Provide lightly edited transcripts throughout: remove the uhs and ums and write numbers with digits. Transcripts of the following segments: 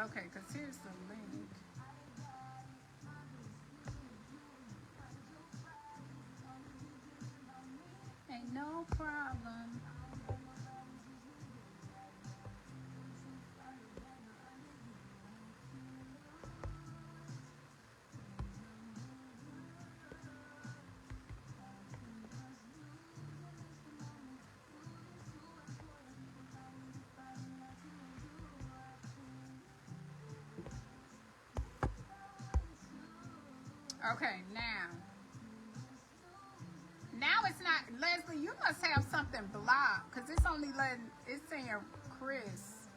Okay, because here's the link. Ain't no problem. Okay, now it's not, Leslie, you must have something blocked because it's only letting, it's saying Chris.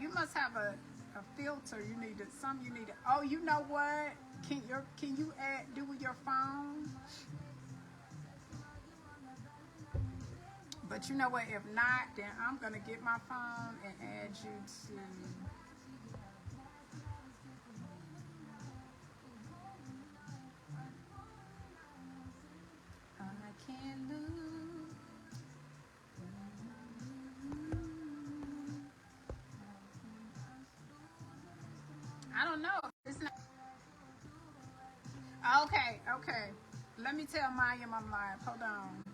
You must have a filter. You need to, oh, you know what? Can you do with your phone? But you know what? If not, then I'm gonna get my phone and add you to. I can't lose. I don't know. It's not. Okay, okay. Let me tell Mayim I'm live. Hold on.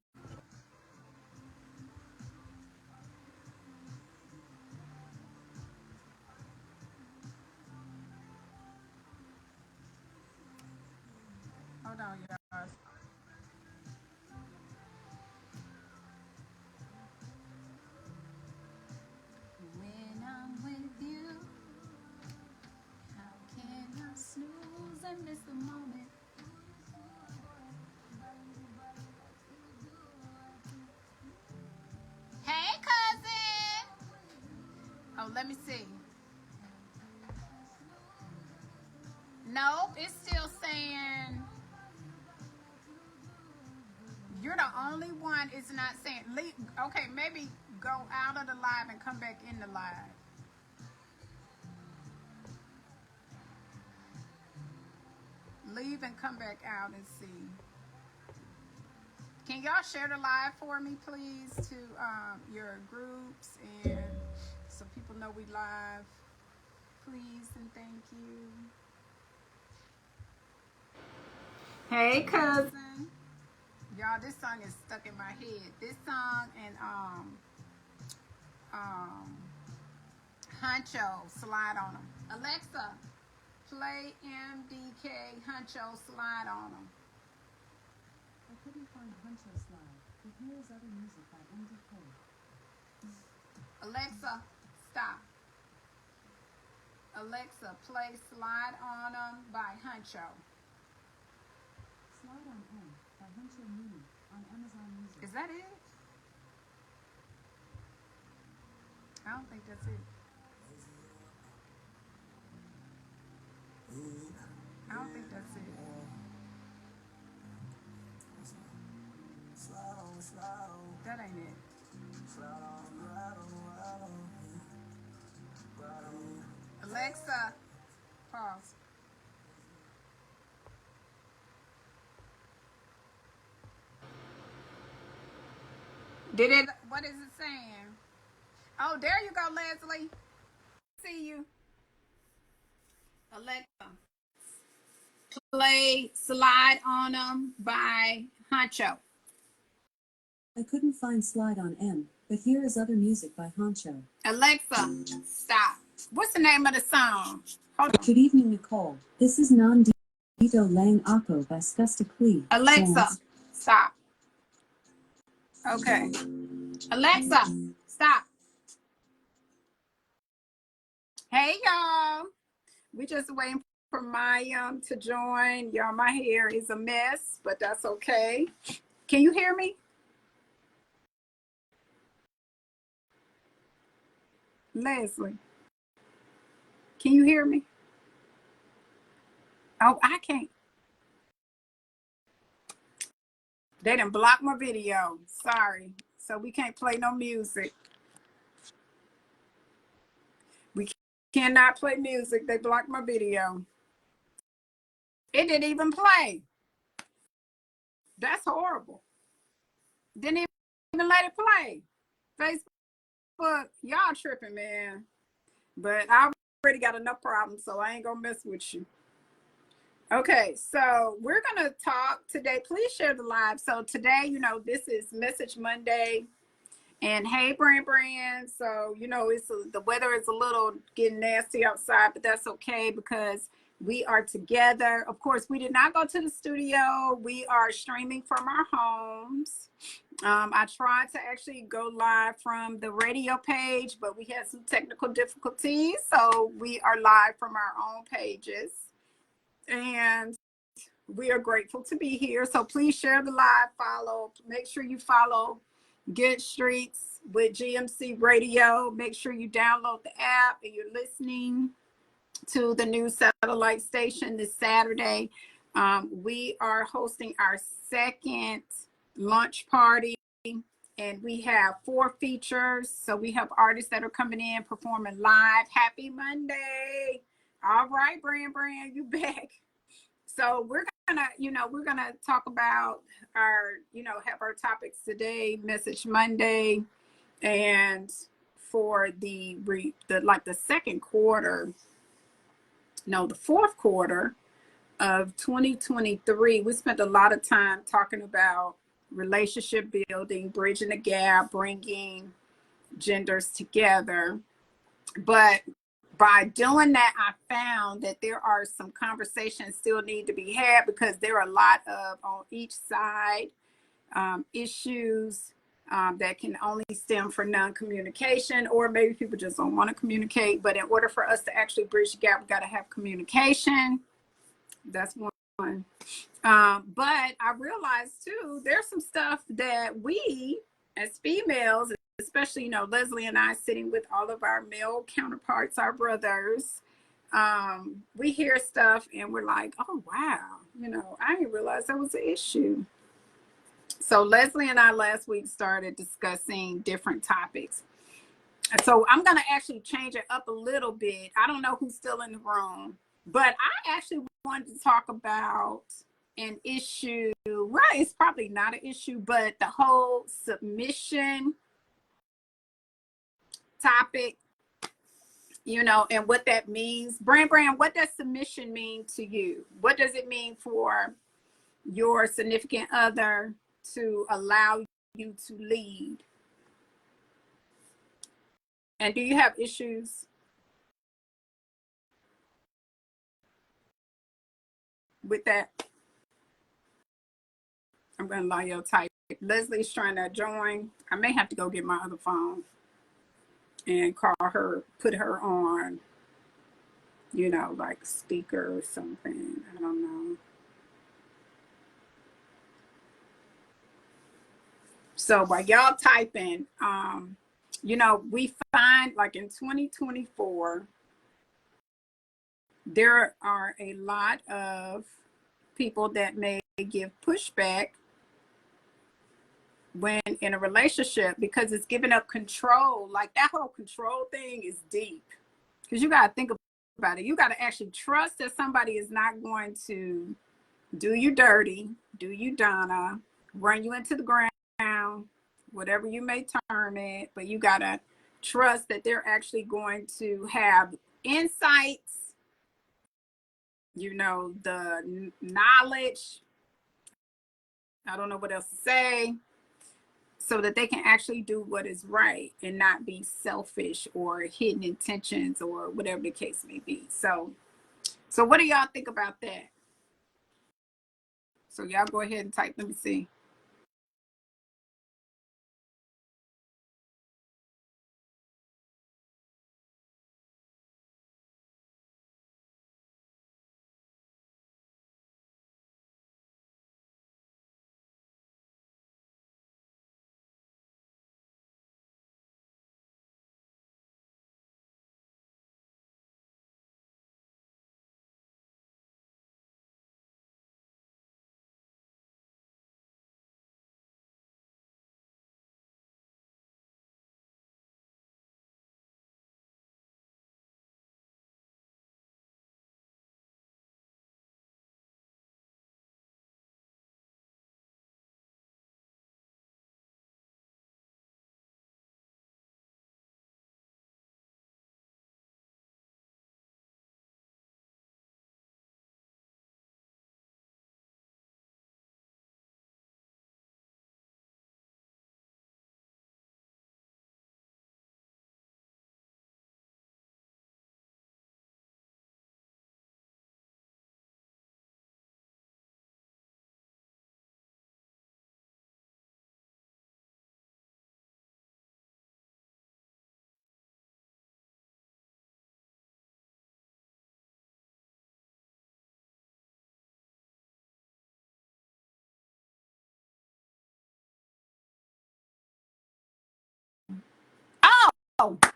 Hold on, y'all. When I'm with you, how can I snooze and miss the moment? Hey, cousin. Oh, let me see. Nope, it's still saying you're the only one. It's not saying leave. Okay, maybe go out of the live and come back in the live. Leave and come back out and see. Can y'all share the live for me, please, to your groups and so people know we live, please and thank you. Hey, cousin. Y'all, this song is stuck in my head. This song and Huncho, slide on them. Alexa, play MDK Huncho, slide on them. I couldn't find Huncho slide, but here is other music by MDK. Alexa, stop. Alexa, play Slide on them by Huncho. Slide on M by Huncho Mini on Amazon Music. Is that it? I don't think that's it. I don't think that's it. That ain't it. Alexa, pause. Did it? What is it saying? Oh, there you go, Leslie. See you. Alexa, play Slide on them by Huncho. I couldn't find Slide on M, but here is other music by Huncho. Alexa, stop. What's the name of the song? Hold on. Good evening, Nichole. This is Non Dito Lang Ako by Skusta Klee. Alexa, stop. Okay. Alexa, stop. Hey, y'all. We just waiting for Mayim to join. Y'all, my hair is a mess, but that's okay. Can you hear me? Leslie, can you hear me? Oh, I can't. They done blocked my video. Sorry. So we can't play no music. We cannot play music. They blocked my video. It didn't even play. That's horrible. Didn't even let it play. Facebook, y'all tripping, man. but I already got enough problems, so I ain't gonna mess with you. Okay, so we're gonna talk today. Please share the live. So today, this is Message Monday. And hey, Brand. So, the weather is a little getting nasty outside, but that's okay because we are together. Of course, we did not go to the studio. We are streaming from our homes. I tried to actually go live from the radio page, but we had some technical difficulties. So we are live from our own pages. And we are grateful to be here. So please share the live, follow. Make sure you follow Good Streets with GMC Radio. Make sure you download the app and you're listening to the new satellite station this Saturday. We are hosting our second launch party, and we have 4 features. So we have artists that are coming in performing live. Happy Monday. All right, Brand, you back. So we're gonna talk about our, have our topics today, Message Monday, and for the second quarter, no, the fourth quarter of 2023, we spent a lot of time talking about relationship building, bridging the gap, bringing genders together. But by doing that, I found that there are some conversations still need to be had because there are a lot of, on each side, issues that can only stem from non-communication, or maybe people just don't want to communicate. But in order for us to actually bridge the gap, we got to have communication. That's one. But I realized too, there's some stuff that we as females, especially, Leslie and I sitting with all of our male counterparts, our brothers, we hear stuff and we're like, oh, wow, I didn't realize that was an issue. So Leslie and I last week started discussing different topics. So I'm going to actually change it up a little bit. I don't know who's still in the room, but I actually wanted to talk about an issue. Well, it's probably not an issue, but the whole submission topic, and what that means. Brand, what does submission mean to you? What does it mean for your significant other to allow you to lead? And do you have issues with that? I'm going to allow you to type. Leslie's trying to join. I may have to go get my other phone and call her, put her on, like speaker or something. I don't know. So while y'all typing, we find like in 2024, there are a lot of people that may give pushback when in a relationship because it's giving up control. Like that whole control thing is deep because you got to think about it. You got to actually trust that somebody is not going to do you dirty, do you Donna, run you into the ground, whatever you may term it, but you got to trust that they're actually going to have insights, the knowledge. I don't know what else to say, so that they can actually do what is right and not be selfish or hidden intentions or whatever the case may be. So what do y'all think about that? So y'all go ahead and type. Let me see.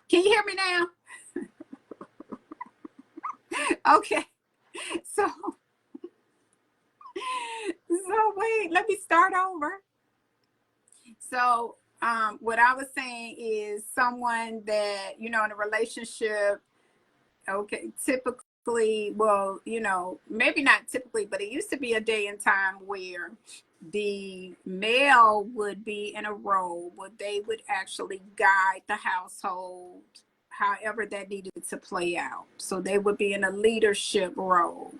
can you hear me now? Okay. So wait, let me start over. So what I was saying is someone that, you know, in a relationship, okay, typically, well, you know, maybe not typically, but it used to be a day and time where the male would be in a role where they would actually guide the household however that needed to play out. So they would be in a leadership role.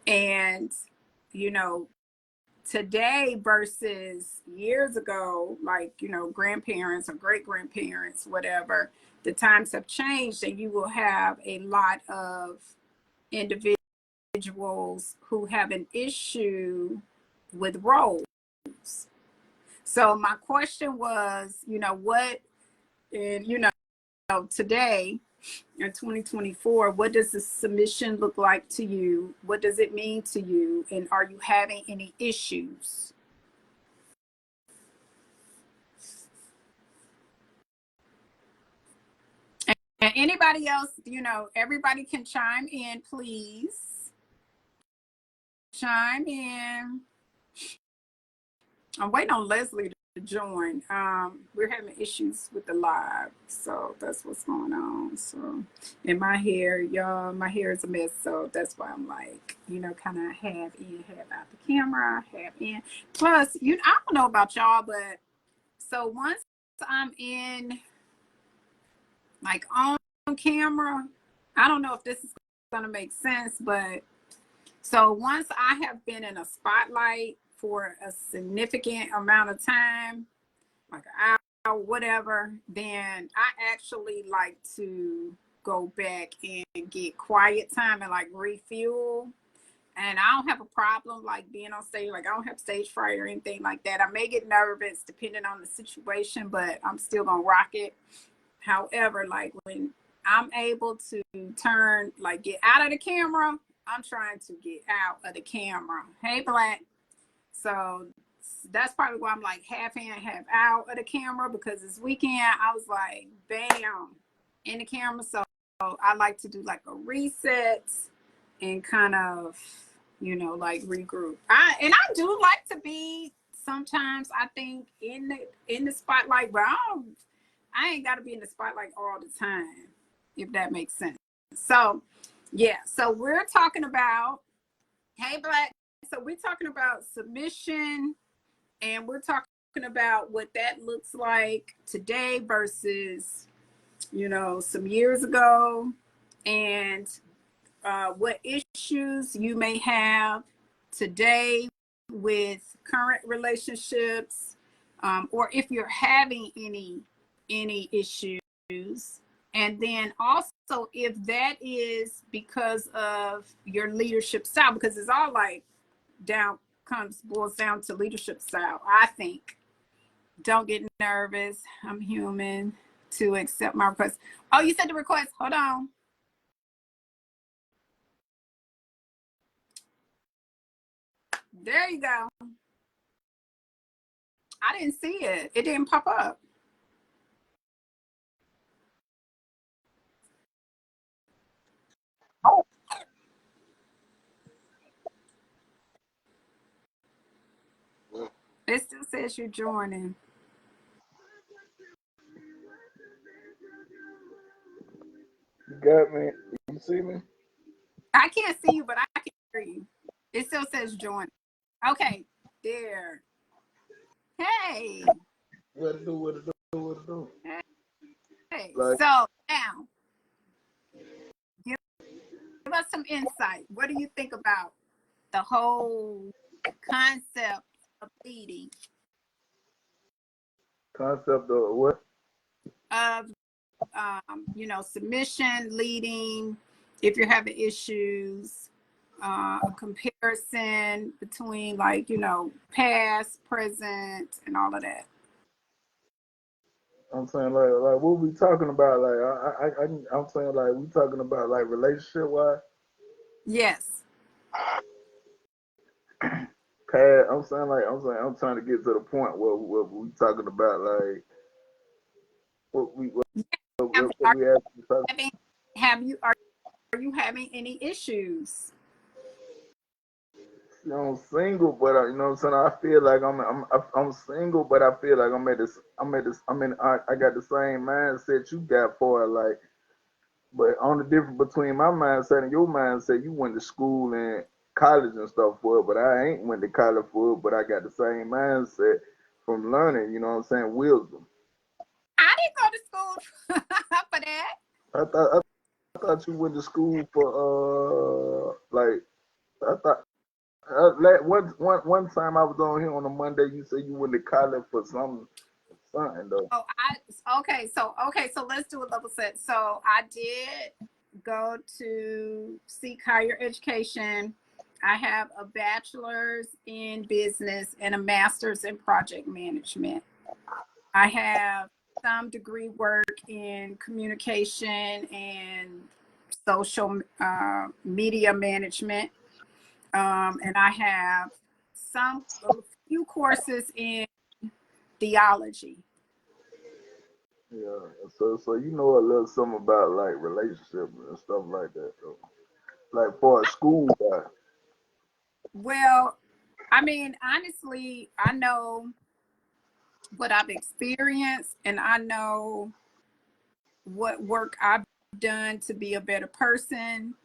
And, you know, today versus years ago, like, you know, grandparents or great grandparents, whatever, the times have changed, and you will have a lot of individuals who have an issue with roles. So my question was, you know, what, and you know, today in 2024, what does the submission look like to you? What does it mean to you? And are you having any issues? And anybody else, you know, everybody can chime in, please. Chime in. I'm waiting on Leslie to join. We're having issues with the live, so that's what's going on. So, and my hair, y'all, my hair is a mess, so that's why I'm like, you know, kind of half in, half out the camera, half in. Plus, you, I don't know about y'all, but so once I'm in, like on camera, I don't know if this is gonna make sense, but so once I have been in a spotlight for a significant amount of time, like an hour, whatever, then I actually like to go back and get quiet time and like refuel. And I don't have a problem like being on stage, like I don't have stage fright or anything like that. I may get nervous depending on the situation, but I'm still gonna rock it. However, like when I'm able to turn, like get out of the camera, I'm trying to get out of the camera. Hey, Black. So that's probably why I'm like half in, half out of the camera, because this weekend I was like, bam, in the camera. So I like to do like a reset and kind of, you know, like regroup. I do like to be sometimes, I think, in the spotlight, but I ain't got to be in the spotlight all the time, if that makes sense. So yeah, so we're talking about, hey, Black. So we're talking about submission, and we're talking about what that looks like today versus, you know, some years ago, and what issues you may have today with current relationships, or if you're having any issues. And then also if that is because of your leadership style, because it's all like boils down to leadership style, I think. Don't get nervous. I'm human. To accept my request. Oh, you said the request. Hold on. There you go. I didn't see it. It didn't pop up. Oh, it still says you're joining. You got me. You see me? I can't see you, but I can hear you. It still says join. Okay, there. Hey, What to do? What to do? What to do? hey. Like So now, give us some insight. What do you think about the whole concept of leading, concept of what? of you know, submission, leading, if you're having issues, a comparison between, like, you know, past, present, and all of that. I'm saying like what we talking about? Like I'm saying like we talking about like relationship wise. Yes. Past. I'm trying to get to the point where we talking about like what we what. Are we ask each other. are you having any issues? You know, I'm single, but you know what I'm saying. I feel like I'm single, but I feel like I got the same mindset you got for it. Like, but on the difference between my mindset and your mindset, you went to school and college and stuff for it, but I ain't went to college for it. But I got the same mindset from learning. You know what I'm saying? Wisdom. I didn't go to school for that. I thought you went to school for like I thought. One time I was on here on a Monday. You said you went to college for something though. Oh, okay, so let's do a level set. So I did go to seek higher education. I have a bachelor's in business and a master's in project management. I have some degree work in communication and social media management. And I have a few courses in theology. Yeah. So you know a little something about like relationships and stuff like that though. Like for a school guy. Well, I mean, honestly, I know what I've experienced and I know what work I've done to be a better person,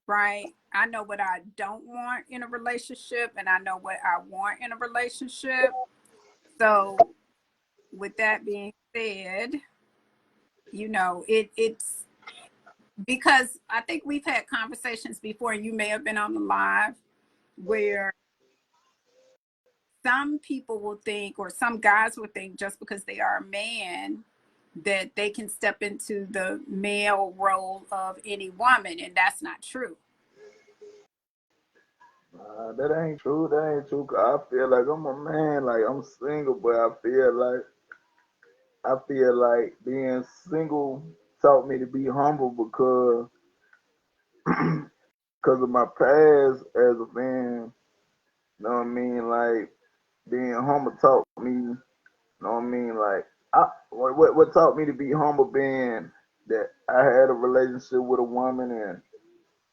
right? I know what I don't want in a relationship and I know what I want in a relationship. So, with that being said, it's because I think we've had conversations before, and you may have been on the live where some people will think, or some guys will think, just because they are a man, that they can step into the male role of any woman, and that's not true. That ain't true. That ain't true. 'Cause I feel like I'm a man. Like I'm single, but I feel like being single taught me to be humble because of my past as a man. You know what I mean? Like being humble taught me. You know what I mean? Like what taught me to be humble being that I had a relationship with a woman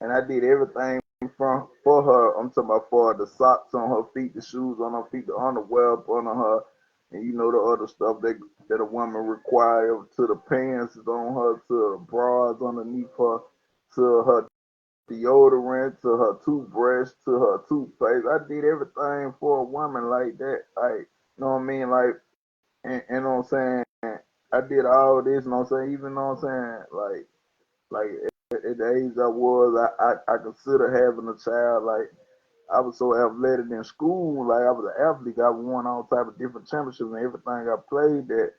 and I did everything for her. I'm talking about for the socks on her feet, the shoes on her feet, the underwear up on her, and you know the other stuff that a woman requires, to the pants on her, to the bras underneath her, to her deodorant, to her toothbrush, to her toothpaste. I did everything for a woman like that. Like, you know what I mean? Like, and you know what I'm saying? I did all this, you know what I'm saying? Even, you know what I'm saying? Like at the age I was, I consider having a child. Like, I was so athletic in school. Like, I was an athlete. I won all type of different championships and everything I played that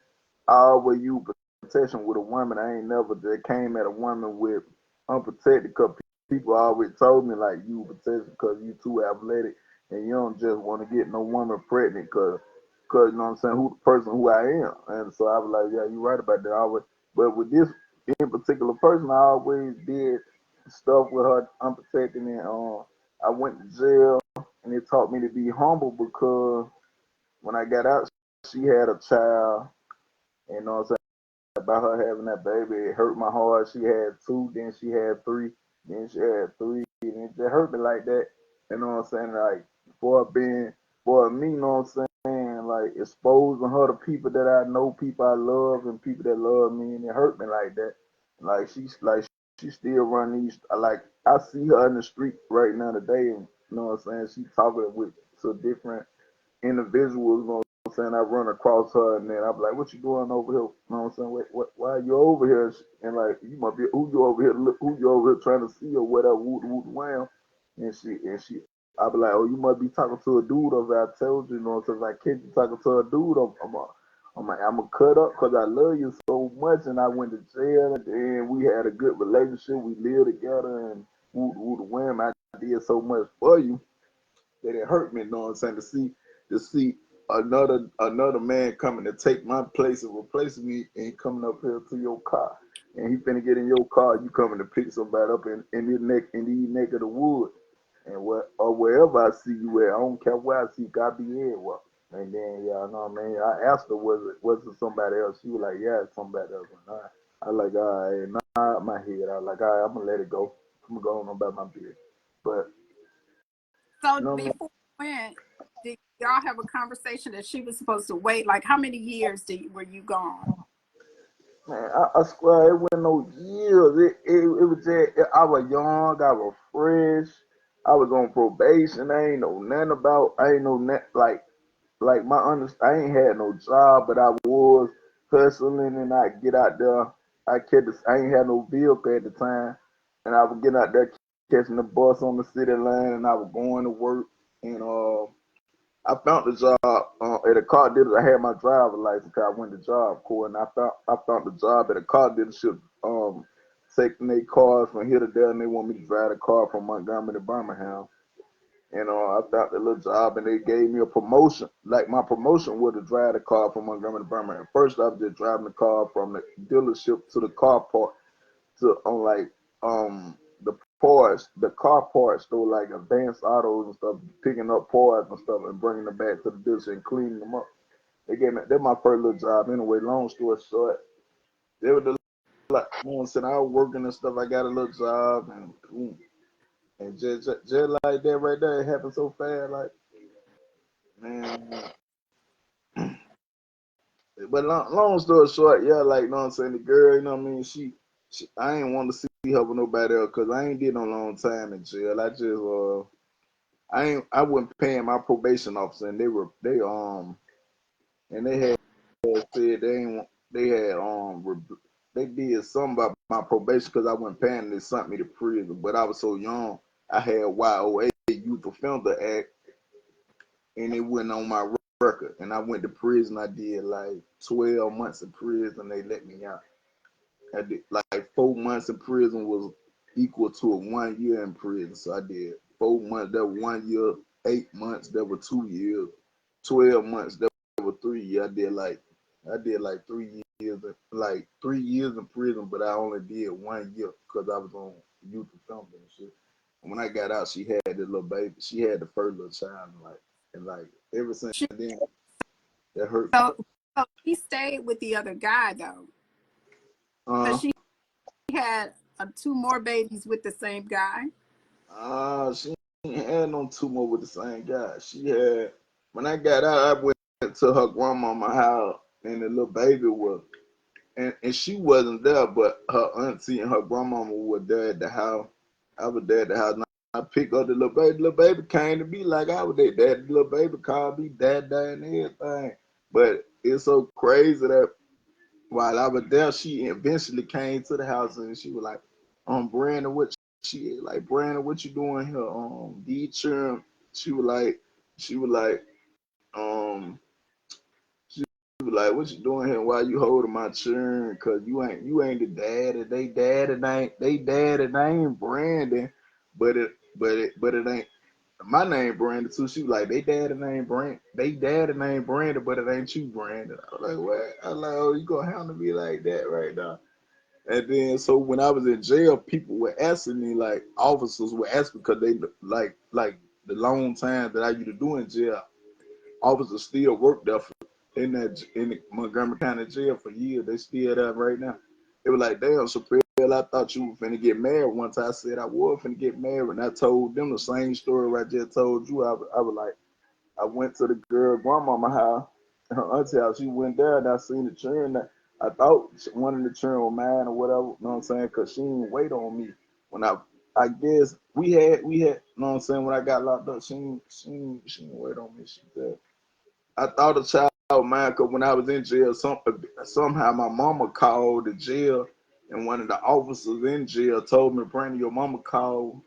I always used protection with a woman. I ain't never that came at a woman with unprotected, because people always told me like you protected because you too athletic and you don't just want to get no woman pregnant because you know what I'm saying, who the person who I am. And so I was like, yeah, you're right about that. I always, but with this in particular person, I always did stuff with her unprotected, and I went to jail, and it taught me to be humble because when I got out, she had a child, and you know what I'm saying, about her having that baby. It hurt my heart. She had two, then she had three, then she had three, and it just hurt me like that. You know what I'm saying? Like for me, you know what I'm saying? Like exposing her to people that I know, people I love, and people that love me, and it hurt me like that. She still run these. Like I see her in the street right now today, and you know what I'm saying? She talking with to different individuals, you know what I'm saying? I run across her and then I'm like, what you doing over here? You know what I'm saying? Why are you over here? And like, you must be, who you over here trying to see or whatever, wham. And she, I be like, oh, you must be talking to a dude over there. I told you, you know what I'm saying? Like, can't you talking to a dude? I'm like, I'm gonna cut up because I love you so much. And I went to jail and we had a good relationship. We lived together and wham. I did so much for you that it hurt me, you know what I'm saying, to see another man coming to take my place and replace me and coming up here to your car. And he finna get in your car, you coming to pick somebody up in these neck of the woods. And wherever I see you at, I don't care where I see you, I be everywhere. And then, yeah, you know what I mean? I asked her, was it somebody else? She was like, yeah, it's somebody else. And I like, all right, nod my head. I like, all right, I'm gonna let it go. I'm gonna go on about my business. But So no, before you went, did y'all have a conversation that she was supposed to wait? Like, how many years were you gone? man, I swear it wasn't no years. It was just I was young, I was fresh, I was on probation. I ain't know nothing about. I ain't know nothing like I ain't had no job, but I was hustling and I get out there. I ain't had no vehicle at the time, and I would get out there catching the bus on the city line, and I was going to work. And I found the job at a car dealer. I had my driver license because I went to job corps, and I found the job at a car dealership, taking their cars from here to there, and they want me to drive the car from Montgomery to Birmingham. And I found the little job, and they gave me a promotion. Like my promotion was to drive the car from Montgomery to Birmingham. First, I was just driving the car from the dealership to the car part to on like the car parts store, like advanced autos and stuff, picking up parts and stuff and bringing them back to the dealership and cleaning them up. They gave me that's my first little job anyway. Long story short, they were the like you know what I'm saying. I was working and stuff. I got a little job and boom. And just like that right there, it happened so fast. Like man, but long story short, yeah, like you know what I'm saying. The girl, you know what I mean. She I ain't want to see her with nobody else because I ain't did no long time in jail. I wasn't paying my probation officer, and they had said they did something about my probation because I wasn't paying. They sent me to prison, but I was so young. I had YOA Youth Offender Act, and it went on my record, and I went to prison. I did like 12 months in prison. They let me out. I did like 4 months in prison was equal to a 1 year in prison. So I did 4 months. That was 1 year. 8 months. That was 2 years. 12 months. That was 3 years. I did like 3 years, like 3 years in prison, but I only did 1 year because I was on youth offender and shit. And when I got out, she had the little baby. She had the first little child, and ever since She, then, that hurt me. so she stayed with the other guy though, because Uh, she had two more babies with the same guy. she ain't had no two more with the same guy. She had when I got out, I went to her grandmama house, and the little baby was, and she wasn't there, but her auntie and her grandmama were there at the house. I was there at the house. And I picked up the little baby. The little baby came to me like I was there. Dad, the little baby called me dad, and everything. But it's so crazy that while I was there, she eventually came to the house and she was like, Brandon, Brandon, what you doing here? Teacher. She was like, she was like, um, she was like, what you doing here? Why you holding my children? Cause you ain't the daddy. They ain't Brandon, but it ain't my name Brandon too. She was like, they daddy name Brandon, but it ain't you, Brandon. I was like, what? I was like, oh, you gonna handle me like that right now? And then so when I was in jail, people were asking me, like officers were asking because they like the long time that I used to do in jail, officers still work there in the Montgomery County jail for years. They still there right now. It was like, damn, Shirell, I thought you were finna get married. Once I said I was finna get married, and I told them the same story I just told you. I was like, I went to the girl grandmama house, her auntie house. She went there and I seen the children. That I thought one of the children was mine or whatever. You know what I'm saying? Cause she didn't wait on me when I guess you know what I'm saying, when I got locked up, she didn't wait on me. She said I thought the child was mine because when I was in jail, somehow my mama called the jail, and one of the officers in jail told me, Brandon, your mama called,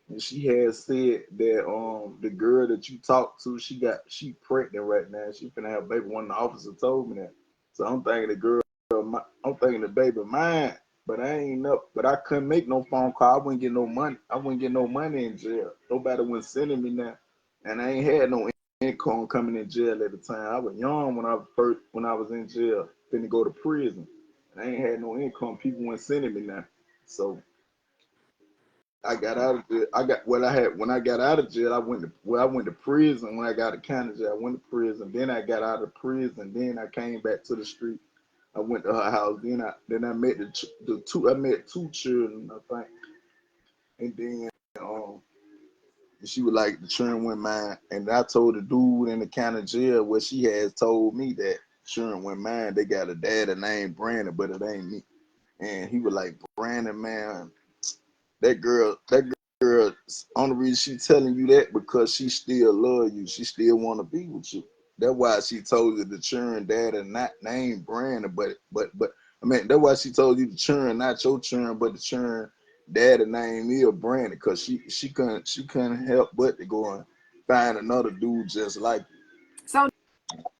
and she had said that the girl that you talked to, she pregnant right now. She finna have a baby. One of the officers told me that. So I'm thinking I'm thinking the baby mine, but I ain't up. But I couldn't make no phone call. I wouldn't get no money. I wouldn't get no money in jail. Nobody was sending me now, and I ain't had no income coming in jail at the time. I was young when I was in jail, finna go to prison, and I ain't had no income. People weren't sending me now, so I got out of jail. I got what I had when I got out of jail. I went to prison when I got to county jail. I went to prison. Then I got out of prison. Then I came back to the street. I went to her house. Then I met the two. I met two children, I think, and then um, she was like, the children went mine, and I told the dude in the county jail what she has told me that children went mine. They got a daddy named Brandon, but it ain't me. And he was like, Brandon, man, that girl, only reason she telling you that because she still love you. She still want to be with you. That's why she told you the children daddy not named Brandon, but I mean that's why she told you the children not your children, but the children daddy named me or Brandon, because she couldn't help but to go and find another dude just like you. So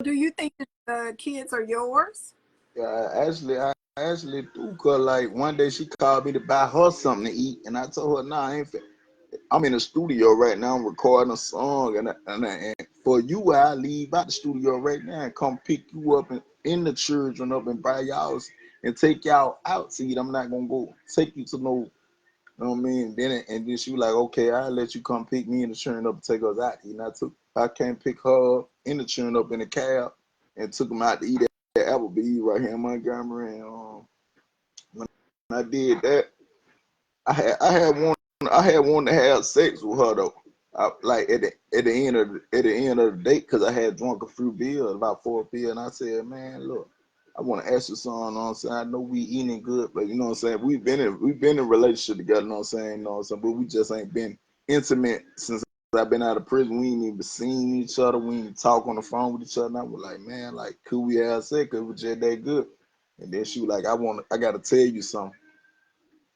do you think that the kids are yours? I actually do, cause like one day she called me to buy her something to eat, and I told her, nah, I ain't. I'm in the studio right now. I'm recording a song, and for you, I leave out the studio right now and come pick you up and in the children up and buy y'all and take y'all out to eat. I'm not gonna go take you to no, you know what I mean. Then she was like, okay, I'll let you come pick me in the children up and take us out to eat. And I came pick her up in the children up in the cab and took them out to eat at Applebee's right here in Montgomery. And when I did that, I had wanted to have sex with her though. Like at the end of the date, because I had drunk a few beers, about 4 beers, and I said, man, look, I want to ask you something. You know what I'm saying? I know we eating good, but you know what I'm saying? We've been in a relationship together. You know what I'm saying? You know what I'm saying? But we just ain't been intimate since I've been out of prison. We ain't even seen each other. We ain't talk on the phone with each other. And I was like, man, like, could we have sex? Cause it was just that good. And then she was like, I gotta tell you something.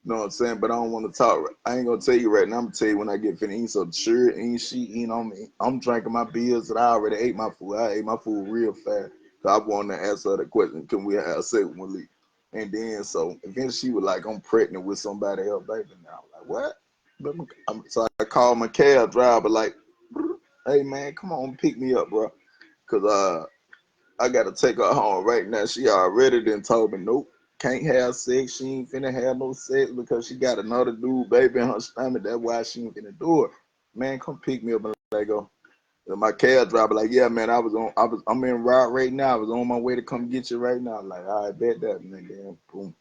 You know what I'm saying? But I don't want to talk. I ain't gonna tell you right now. I'm gonna tell you when I get finished eating. So sure, ain't she eating on me? I'm drinking my beers that I already ate my food. I ate my food real fast. So I wanted to answer her the question, can we have sex with Malik? And then so eventually she was like, I'm pregnant with somebody else, baby. Now I'm like, what? So I called my cab driver like, hey man, come on, pick me up, bro. Cause I gotta take her home right now. She already done told me, nope, can't have sex. She ain't finna have no sex because she got another dude baby in her stomach. That's why she ain't finna do it. Man, come pick me up and let go. And my cab driver like, yeah, man, I'm in route right now. I was on my way to come get you right now. I'm like, all right, bet that. And then boom.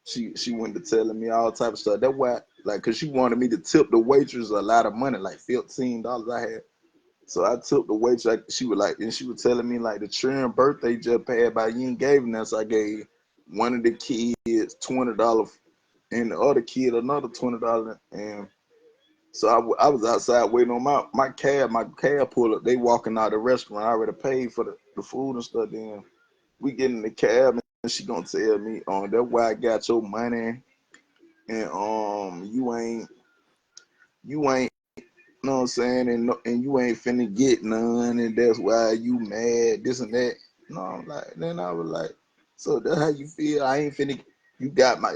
She went to telling me all type of stuff. That's why, like, cause she wanted me to tip the waitress a lot of money, like $15 I had. So I took the waitress. She was like, and she was telling me like the children birthday just passed by. You ain't gave them, so I gave one of the kids $20 and the other kid another $20. And so I was outside waiting on my cab. My cab pulled up. They walking out of the restaurant. I already paid for the food and stuff. Then we get in the cab and she gonna tell me, that's why I got your money, and you ain't know what I'm saying? And you ain't finna get none, and that's why you mad, this and that. No, I'm like, then I was like, so that's how you feel? I ain't finna, you got my,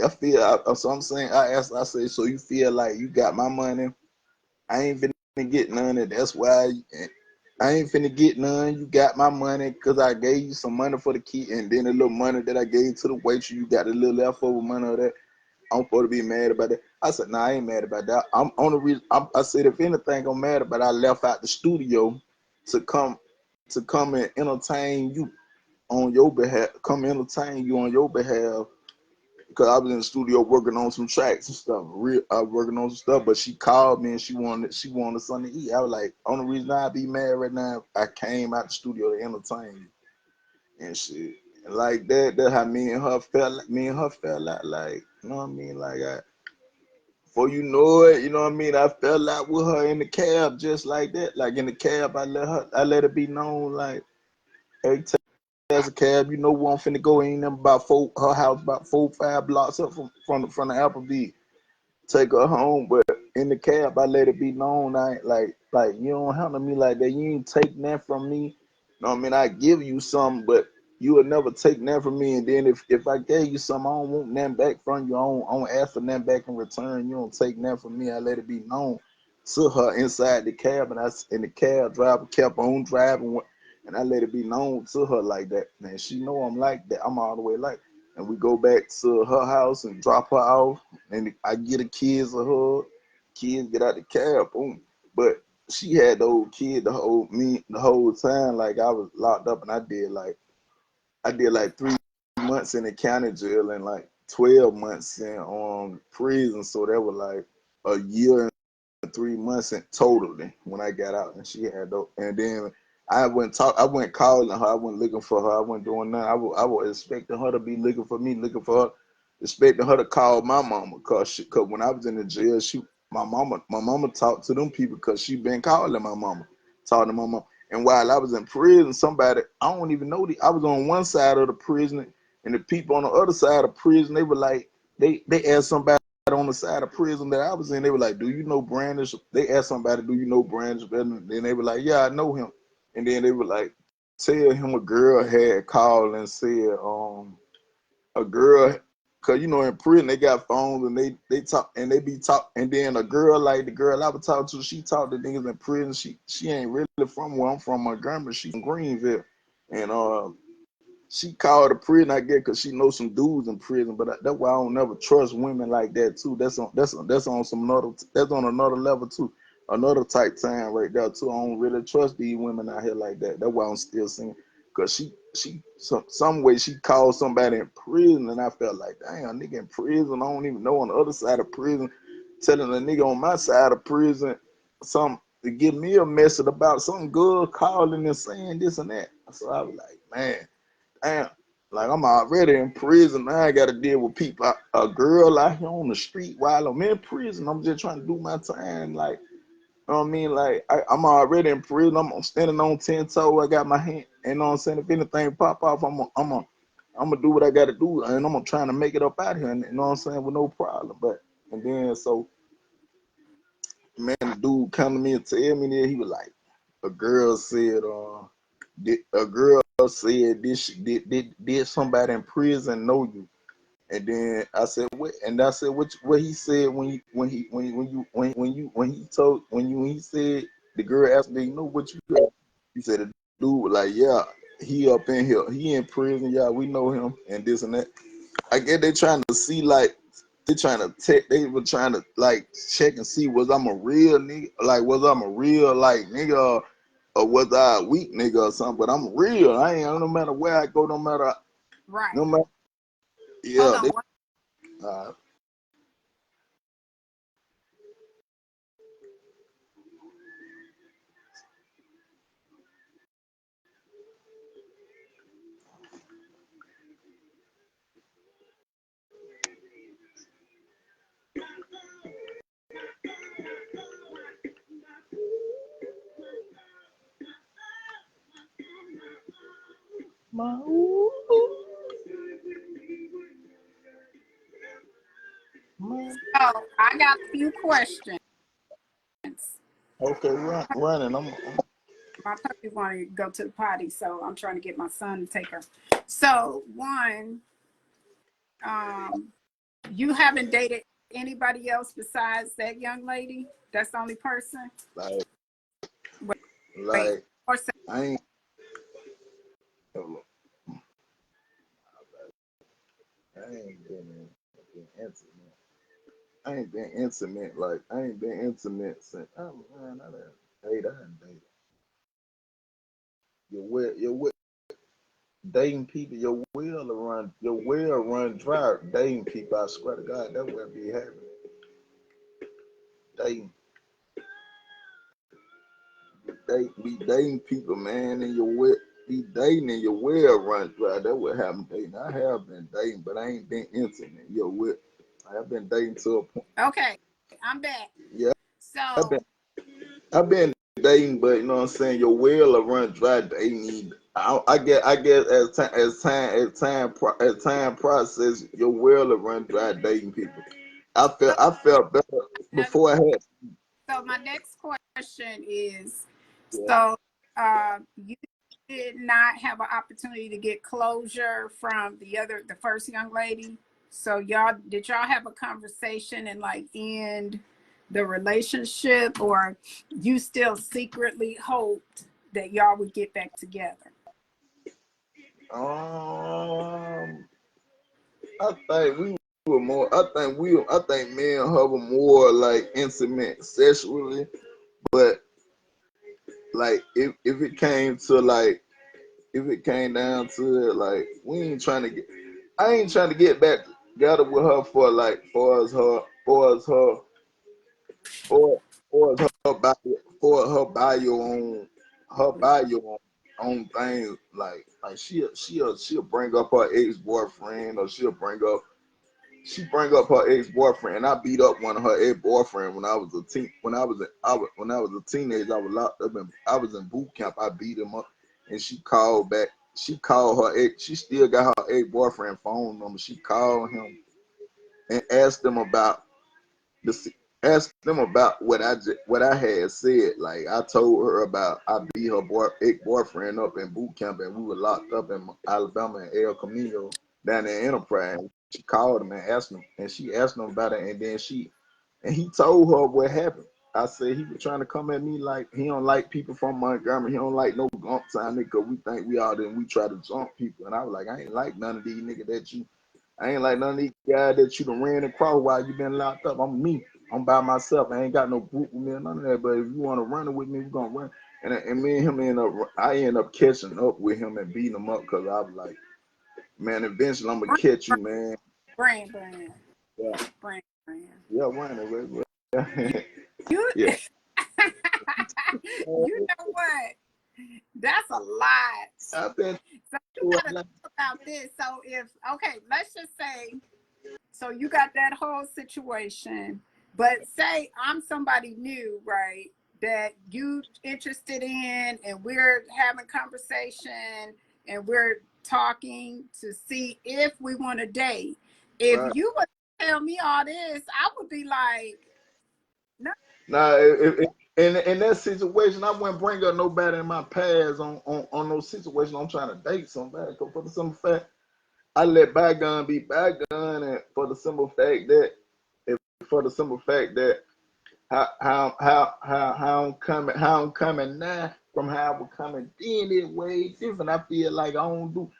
so I'm saying, I say, so you feel like you got my money? I ain't finna get none, and that's why I ain't finna get none. You got my money because I gave you some money for the key, and then the little money that I gave to the waitress, you got a little leftover money of that. I'm supposed to be mad about that. I said, nah, I ain't mad about that. I'm on the reason. I said, if anything, I'm mad about. I left out the studio to come and entertain you on your behalf. Come entertain you on your behalf because I was in the studio working on some tracks and stuff. I was working on some stuff, but she called me and she wanted something to eat. I was like, only reason I be mad right now, I came out the studio to entertain you and shit. And like that, that's how me and her felt. Me and her felt like, you know what I mean? Like before you know it, you know what I mean? I fell out with her in the cab just like that. Like in the cab, I let it be known like, hey, there's a cab, you know where I'm finna go. Ain't nothing about her house about 4, 5 blocks up from the Applebee. Take her home, but in the cab, I let it be known I ain't like you don't handle me like that. You ain't take that from me. You know what I mean? I give you something, but you would never take that from me. And then if I gave you something, I don't want nothing back from you. I don't ask for nothing back in return. You don't take that from me. I let it be known to her inside the cab, and the cab driver kept on driving, and I let it be known to her like that. Man, she know I'm like that. I'm all the way like. And we go back to her house and drop her off, and I get the kids a hug. Kids get out the cab, boom. But she had the old kid the whole time. Like I was locked up, and I did like 3 months in the county jail and like 12 months in prison. So that was like a year and 3 months in totally when I got out. And she had those. And then I went calling her. I went looking for her. I wasn't doing nothing. I was expecting her to be looking for me, looking for her, expecting her to call my mama. Cause when I was in the jail, my mama talked to them people because she been calling my mama, talking to my mama. And while I was in prison, somebody, I don't even know, I was on one side of the prison and the people on the other side of prison, they were like, they asked somebody on the side of prison that I was in, they were like, do you know Brandish? They asked somebody, do you know Brandish? And then they were like, yeah, I know him. And then they were like, tell him a girl had called and said, a girl, cause you know in prison they got phones and they talk and they be talk, and then a girl like the girl I was talking to, she talked to niggas in prison. She ain't really from where I'm from, Montgomery. She's from Greenville, and she called the prison, I guess, because she knows some dudes in prison. But that's why I don't never trust women like that too. That's on some other, that's on another level too, another type time right there too. I don't really trust these women out here like that. That's why I'm still single. Cause some way she called somebody in prison, and I felt like, damn, nigga in prison. I don't even know on the other side of prison, telling a nigga on my side of prison some to give me a message about some girl calling and saying this and that. So I was like, man. Damn, like I'm already in prison. Now I got to deal with people, a girl out here on the street while I'm in prison. I'm just trying to do my time. Like, you know what I mean? Like, I'm already in prison. I'm standing on 10 toes. I got my hand, you know what I'm saying? If anything pop off, I'm gonna do what I got to do. And I'm trying to make it up out here, and, you know what I'm saying, with no problem. But, and then, so, man, the dude come to me and tell me that he was like, a girl said, a girl said this did somebody in prison know you? And then I said what? And I said what he said when he said the girl asked me, you know what you got? He said the dude was like, yeah, he up in here, he in prison, yeah, we know him and this and that. I guess they trying to see like they were trying to like check and see was I'm a real nigga, like was I'm a real like nigga or was I a weak nigga or something, but I'm real. I ain't no matter where I go, Right. no matter Hold yeah, on. they What? uh, my ooh, my, So I got a few questions. okay, running. My puppy want to go to the potty, so I'm trying to get my son to take her. So one, you haven't dated anybody else besides that young lady? That's the only person? like Wait, wait. like Or say, I ain't been intimate. I ain't been intimate. Like I ain't been intimate since man, I done dated. Your dating people, your well run dry dating people. I swear to God, that would be happening. Dating, be dating people, man, and your well be dating and your well run dry. That would happen dating. I have been dating, but I ain't been intimate. Your well, I have been dating to a point. okay, I'm back. Yeah, I've been So, I've been dating, but you know what I'm saying. Your well will run dry dating. I guess as time process, your well will run dry dating people. I felt better another, before I had. so my next question is, Yeah. so you did not have an opportunity to get closure from the first young lady. So did y'all have a conversation and like end the relationship, or you still secretly hoped that y'all would get back together? Um, I think we were more. I think me and her were more like intimate sexually, but like if it came to like if it came down to it, like we ain't trying to get. I ain't trying to get back together with her for like for as her buy your own thing. Like she'll bring up her ex boyfriend, or she bring up her ex boyfriend. And I beat up one of her ex boyfriend when I was a teenager. I was locked up and I was in boot camp. I beat him up, and she called back. She called her ex. She still got her ex boyfriend phone number. She called him and the asked them about what I had said. Like I told her about I beat her ex boyfriend up in boot camp, and we were locked up in Alabama and El Camino down there in Enterprise. She called him and asked him, and she asked him about it, and then he told her what happened. I said he was trying to come at me like he don't like people from Montgomery. He don't like no gump time nigga. We think we all then we try to jump people, and I was like, I ain't like none of these niggas that you. I ain't like none of these guys that you done ran across while you been locked up. I'm me. I'm by myself. I ain't got no group with me or none of that. But if you want to run it with me, we're gonna run. And me and him I end up catching up with him and beating him up because I was like, man, eventually I'm gonna catch you, man. Brand. Yeah, Brand. yeah, run it. You, Yeah. you, Yeah. you know what? That's a lot. I've been So you through a gotta lot. talk about this. So let's just say, so you got that whole situation, but say I'm somebody new, right? That you interested in, and we're having conversation, and we're talking to see if we want to date. If Right. you would tell me all this, I would be like, no. Nah, in that situation, I wouldn't bring up nobody in my past on those situations. I'm trying to date somebody. 'Cause for the simple fact, I let bygone be bygone, and for the simple fact that how I'm coming now from how I was coming then is way different. I feel like I don't do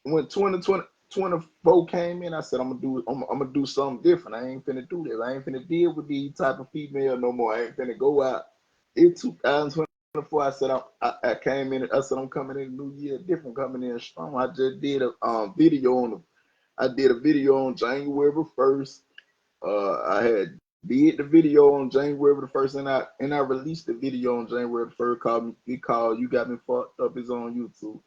when 2024 came in. I said I'm gonna do something different. I ain't finna do this. I ain't finna deal with these type of female no more. I ain't finna go out. In 2024, I said I came in. I said I'm coming in the new year different, coming in strong. I just did a video on I did a video on January 1st. I had did the video on January the 1st, and I released the video on January the 1st called You Got Me Fucked Up. Is on YouTube.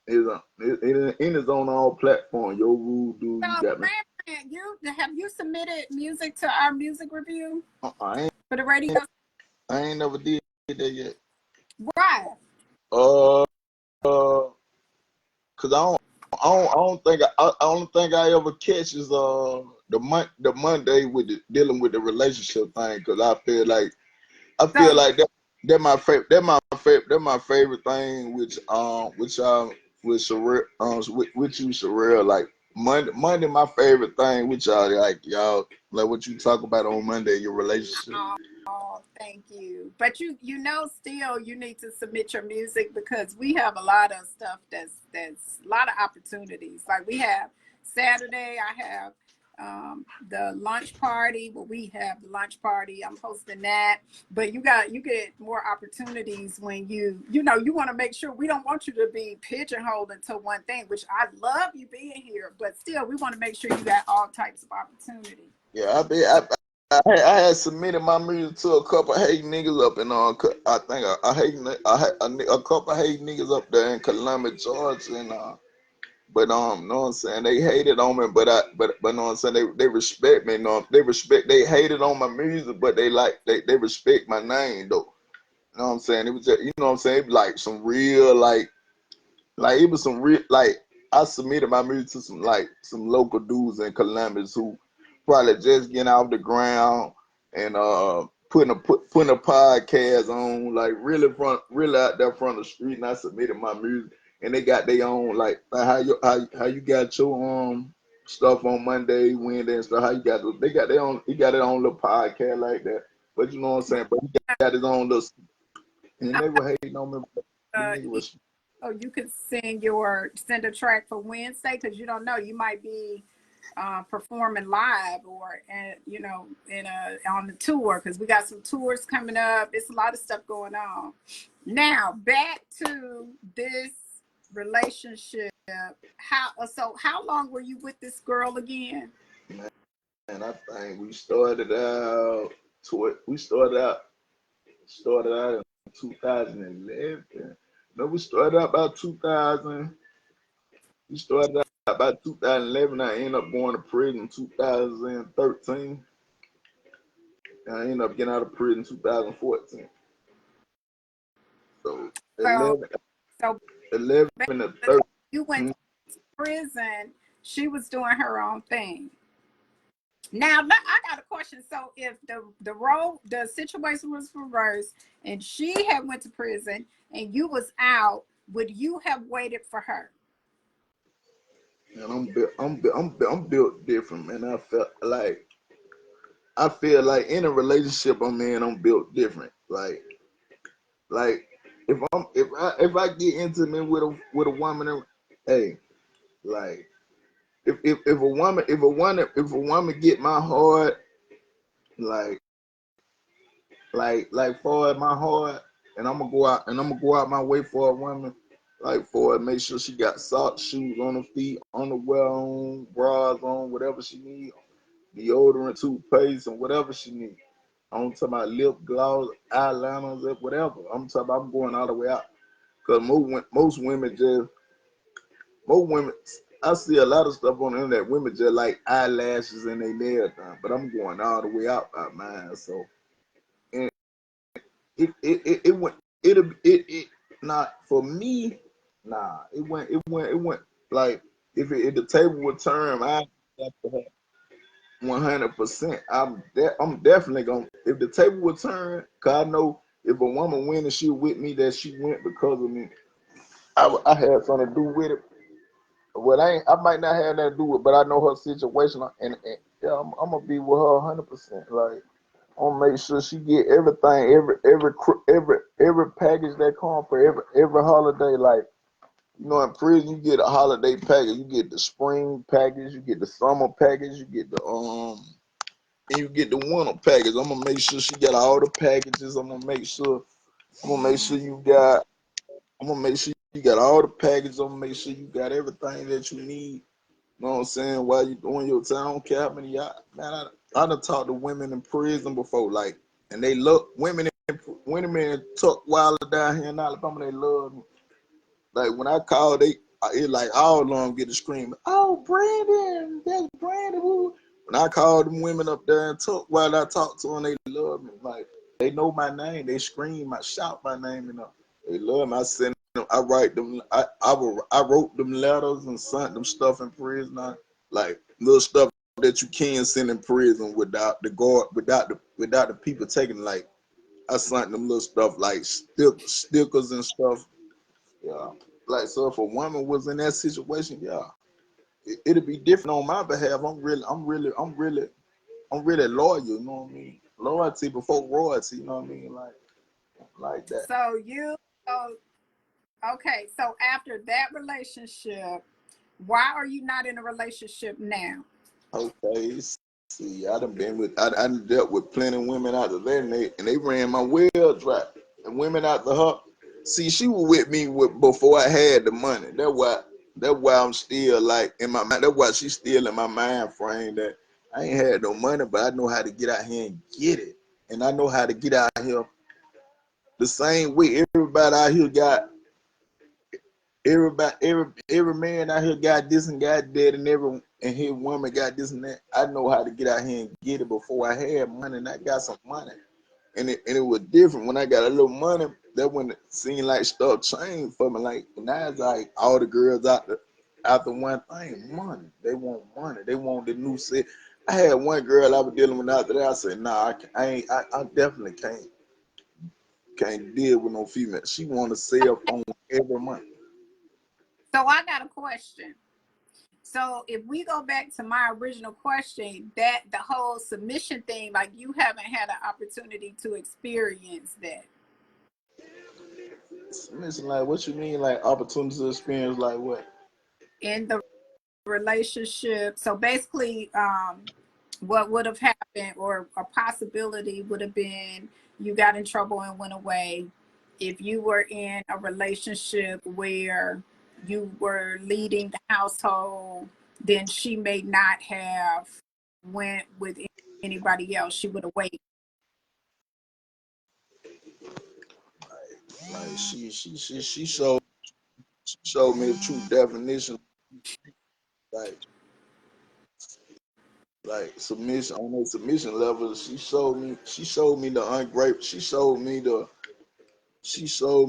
It is on all platforms. Your Rule Do You So, Got Me. have you submitted music to our music review I for the radio? ain't never did that yet. Right. Uh, cause I don't think I only think I ever catch is the Monday with dealing with the relationship thing. Cause I feel So, like that my favorite. That my favorite thing. With Shirell, with you, Shirell. Like Monday, my favorite thing. With y'all like what you talk about on Monday, your relationship. oh, thank you. But still you need to submit your music because we have a lot of stuff that's a lot of opportunities. Like we have Saturday, I have the lunch party. Well, we have the lunch party. I'm hosting that. But you get more opportunities when you want to make sure we don't want you to be pigeonholed into one thing, which I love you being here, but still we want to make sure you got all types of opportunity. Yeah, I had submitted my music to a couple of hate niggas up in I think a couple of hate niggas up there in Columbus, Georgia, and but know what I'm saying, they hated on me, but know what I'm saying, they respect me, they hated on my music, but they respect my name though. You know what I'm saying? It was just, you know what I'm saying, it was like some real like it was some real I submitted my music to some local dudes in Columbus who probably just getting off the ground and putting a podcast on, like really out there front of the street, and I submitted my music and they got their own like how you got your stuff on Monday, Wednesday and stuff, how you got they got their own, he got their own little podcast like that. But you know what I'm saying? But he got his own little, and they were hating on me, but these Uh, niggas was Oh, you could send a track for Wednesday because you don't know, you might be performing live or on the tour because we got some tours coming up. It's a lot of stuff going on. Now back to this relationship How long were you with this girl again? And I think we started out in 2011. No, we started out about 2000. We started out about 2011. I ended up going to prison in 2013. And I ended up getting out of prison in 2014. So So 11, so 11 to basically, 13. you went to prison. She was doing her own thing. Now I got a question. So if the situation was reversed and she had went to prison and you was out, would you have waited for her? And I'm built different, man. I feel like in a relationship I'm in, I'm built different. Like if I get intimate with a woman, hey, like if a woman get my heart, like for my heart, and I'm gonna go out my way for a woman, like for it, make sure she got socks, shoes on her feet, underwear on, bras on, whatever she need, deodorant, toothpaste, and whatever she need. I'm talking about lip gloss, eyeliners, whatever. I'm talking about I'm going all the way out. Cause most women, I see a lot of stuff on the internet. Women just like eyelashes and they nails done, but I'm going all the way out by mine. So and it went it not for me. Nah, it went like if the table would turn, I 100%. I'm definitely gonna if the table would turn, cause I know if a woman win and she with me, that she went because of me. I had something to do with it. Well, I might not have nothing to do with it, but I know her situation, and yeah, I'm gonna be with her 100%. Like I'm gonna make sure she get everything, every package that come for every holiday. Like you know, in prison you get a holiday package, you get the spring package, you get the summer package, you get the and you get the winter package. I'm gonna make sure she got all the packages. I'm gonna make sure you got I'm gonna make sure you got all the packages. I'm gonna make sure you got everything that you need. You know what I'm saying? While you doing your time, I don't care how many y'all. Man, I done talked to women in prison before, like, and they look women Tuck Wilder down here in Alabama. They love me. Like when I call, it like all of them get to scream, "Oh, Brandon, that's Brandon!" Woo. When I call them women up there and talk while I talk to them, they love me. Like they know my name, they scream, I shout my name, and they love me. I send them, I write them, I wrote them letters and sent them stuff in prison, like little stuff that you can send in prison without the guard, without the people taking. Like I sent them little stuff like stickers and stuff. Yeah. Like so, if a woman was in that situation, yeah, it'd be different on my behalf. I'm really loyal. You know what I mean? Loyalty before royalty. You know what I mean? Like that. So you so okay, so after that relationship, why are you not in a relationship now? Okay. See, I done dealt with plenty of women out of there, and they ran my well dry. And women out the her. See, she was with me before I had the money. That's why I'm still like in my mind. That's why she's still in my mind frame that I ain't had no money, but I know how to get out here and get it. And I know how to get out here the same way everybody out here got every man out here got this and got that, and his woman got this and that. I know how to get out here and get it before I had money, and I got some money, and it was different when I got a little money. That when it seemed like stuff changed for me. Like now it's like all the girls out the one thing, money. They want money. They want the new set. I had one girl I was dealing with out there. I said, nah, I definitely can't deal with no female. She want a cell phone every month. So I got a question. So if we go back to my original question, that the whole submission thing, like you haven't had an opportunity to experience that Listen, like, what you mean, like, opportunities to experience, like, what? in the relationship. So basically, what would have happened or a possibility would have been you got in trouble and went away if you were in a relationship where you were leading the household, then she may not have went with anybody else. She would have waited. Like she showed me the true definition, like submission on the submission level. She showed me the ungrateful. She showed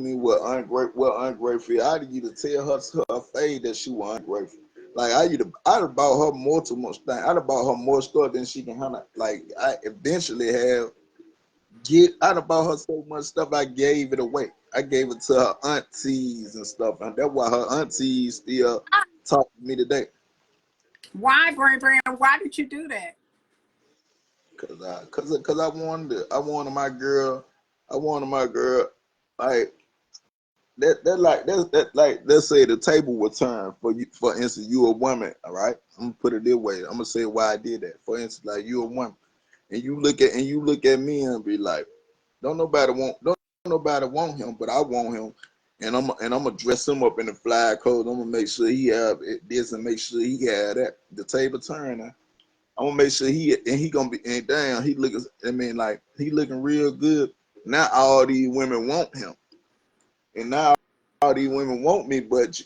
me what ungrateful. I had to tell her face that she was ungrateful. Like I'd have bought her more too much thing. I'd have bought her more stuff than she can handle. Like I eventually I'd have bought her so much stuff. I gave it away. I gave it to her aunties and stuff, and that's why her aunties still talk to me today. Why, Brand? Why did you do that? Cause I wanted my girl. I wanted my girl. Like like let's say the table would turn for you. For instance, you a woman, all right? I'm gonna put it this way. I'm gonna say why I did that. For instance, like you a woman, and you look at me and be like, don't nobody want him, but I want him, and I'm gonna dress him up in the fly clothes. I'm gonna make sure he have this and make sure he have that. The table turning. I'm gonna make sure he gonna be and damn he looking. I mean like he looking real good. Now all these women want him. And now all these women want me, but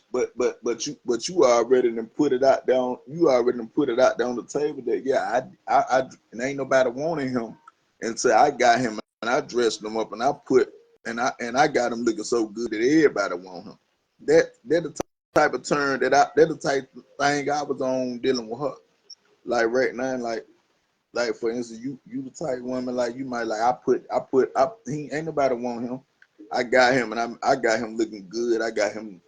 you already done put it out down. You already done put it out down the table that yeah, I and ain't nobody wanting him until I got him and I dressed him up and I got him looking so good that everybody want him. That the type of turn that the type of thing I was on dealing with her. Like right now, like for instance, you the type woman like you might like he ain't nobody want him. I got him and I got him looking good. I got him.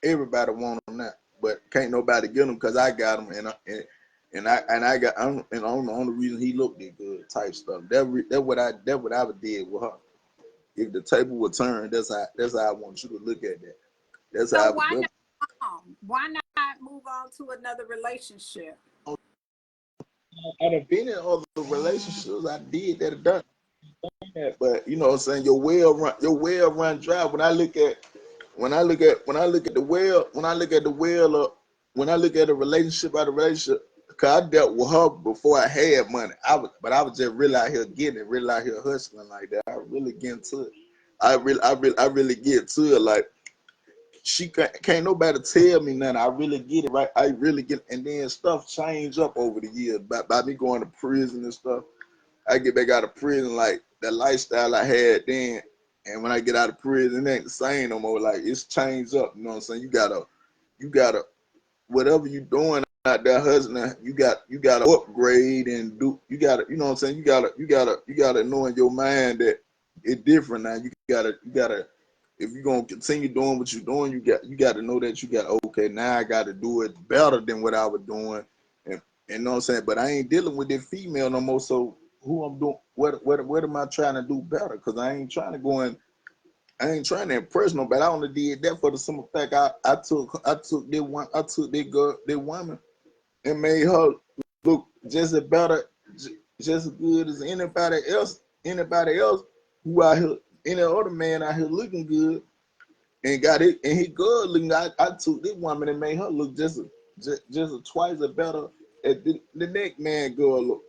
Everybody want him now, but can't nobody get him because I got him and I got and the only reason he looked that good type stuff. That what I would did with her. If the table would turn, that's how I want you to look at that. That's So how why not move on to another relationship? I done been in other relationships. I did that, done that, but you know what I'm saying. Your well run dry. When I look at the well, when I look at the well, when I look at a relationship out of relationship, cause I dealt with her before I had money. I was just really out here getting it, really out here hustling like that. I really get into it. I really get to it. Like she can't nobody tell me nothing. I really get it right. I really get, and then stuff change up over the years by me going to prison and stuff. I get back out of prison, like that lifestyle I had then, and when I get out of prison, it ain't the same no more. Like it's changed up. You know what I'm saying? You gotta, whatever you doing out there hustling, you gotta upgrade and do. You gotta, you know what I'm saying? You gotta know in your mind that it's different now. You gotta. If you're gonna continue doing what you're doing, you got to know that you got okay. Now I got to do it better than what I was doing, and know what I'm saying. But I ain't dealing with this female no more. So who I'm doing? What am I trying to do better? Because I ain't trying to go in. I ain't trying to impress nobody. I only did that for the simple fact I took this girl, this woman, and made her look just as better, just as good as anybody else. Anybody else who out here, any other man out here looking good and got it, and he good looking. I took this woman and made her look just a twice as better as the next man girl look.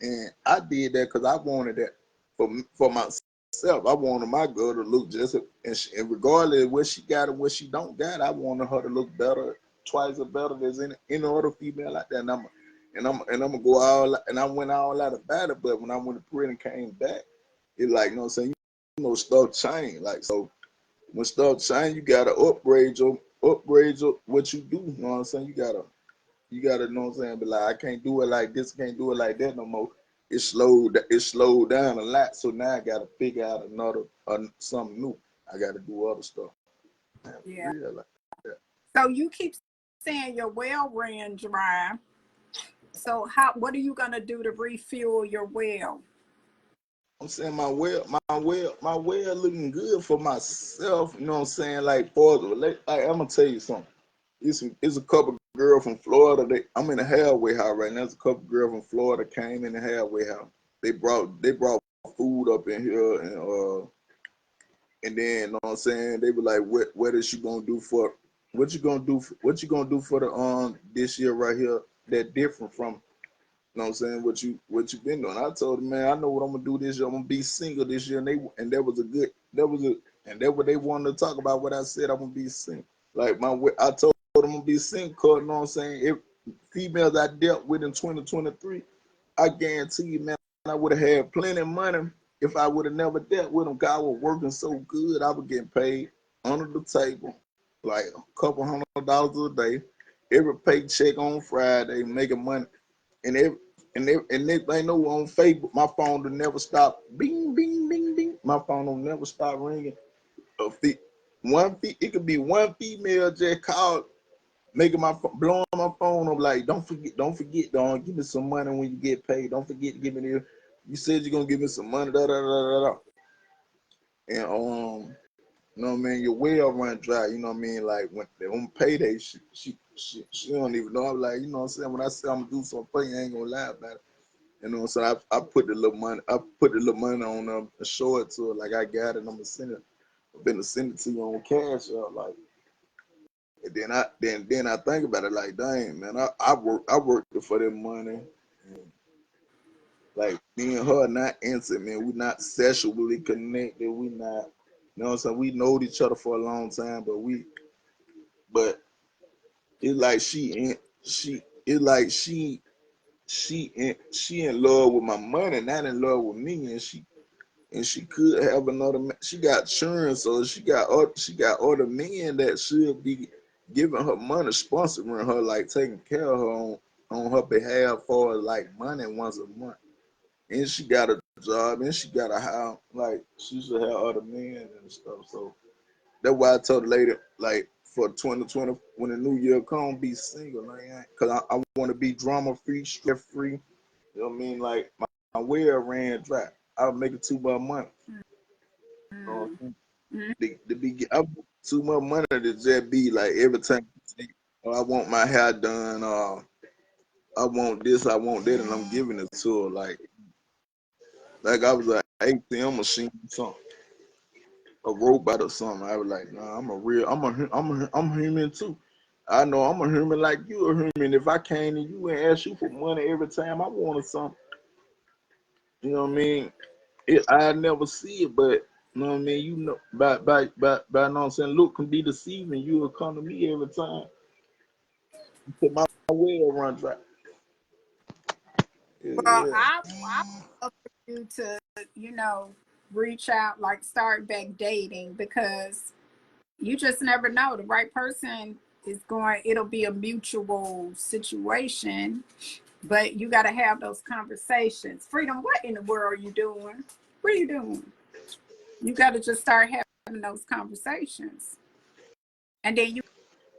And I did that because I wanted that for myself. I wanted my girl to look and regardless of what she got and what she don't got, I wanted her to look better, twice as better as any other female like that. And I'm gonna go all and I went all out about it. But when I went to prison and came back, it like you know what I'm saying, you know stuff changed. Like so when stuff change, you gotta upgrade your what you do. You know what I'm saying? You gotta know what I'm saying, but like I can't do it like this, can't do it like that no more. It slowed down a lot. So now I gotta figure out something new. I gotta do other stuff. Yeah. Like that. So you keep saying your well ran dry. So what are you gonna do to refuel your well? I'm saying my well looking good for myself, you know what I'm saying? Like for like I'm gonna tell you something. It's a couple girl from Florida. I'm in a halfway house right now. There's a couple girl from Florida came in the halfway house. They brought food up in here and then you know what I'm saying, they were like, what is she gonna do for what you gonna do? What you gonna do for the this year right here? That different from, you know what I'm saying, what you been doing. I told him, man, I know what I'm gonna do this year. I'm gonna be single this year, and that was a good and that what they wanted to talk about. What I said, I'm gonna be single. Like I told them I'm gonna be single. 'Cause, you know what I'm saying? If females I dealt with in 2023, I guarantee you, man, I would have had plenty of money if I would have never dealt with them. 'Cause I was working so good, I was getting paid under the table, like a couple $100 a day, every paycheck on Friday, making money. And they know on Facebook, my phone will never stop. Bing, bing, bing, bing. My phone will never stop ringing. It could be one female just called, making blowing my phone up like, don't forget, dog, give me some money when you get paid. Don't forget to give me this. You said you're gonna give me some money, da da da da da. And you know what I mean, your well run dry. You know what I mean, like when on payday, she don't even know. I'm like, you know what I'm saying. When I say I'm gonna do something for you, I ain't gonna lie about it. You know, so I put the little money. I put the little money on and show it to her like I got it. I'm gonna send it. I'm gonna send it to you on cash out, like. And then I think about it like, dang, man, I worked for that money. And like me and her not intimate, man. We not sexually connected. We not, you know what I'm saying. We knowed each other for a long time, but it's like she in love with my money, not in love with me, and she could have another. She got children, so she got other men that should be giving her money, sponsoring her, like taking care of her on her behalf for like money once a month. And she got a job, and she got a house. Like she should have other men and stuff. So that's why I told the lady, like for 2020, when the new year come, be single, man, because I want to be drama free, stress free. You know what I mean? Like my well ran dry. I was making too much money. Mm-hmm. I want too much money to just be like every time you say, oh, I want my hair done, I want this, I want that, and I'm giving it to her like I was an ATM machine or something, a robot or something. I was like, nah, I'm a human too. I know I'm a human like you a human. If I came to you and asked you for money every time I wanted something, you know what I mean? I never see it, but you know what I mean. You know, by know what I'm saying. Look can be deceiving. You will come to me every time. Put my well run dry. Well, Yeah. I love for you to, reach out, like start back dating, because you just never know. The right person it'll be a mutual situation, but you got to have those conversations. Freedom, what in the world are you doing? What are you doing? You got to just start having those conversations. And then you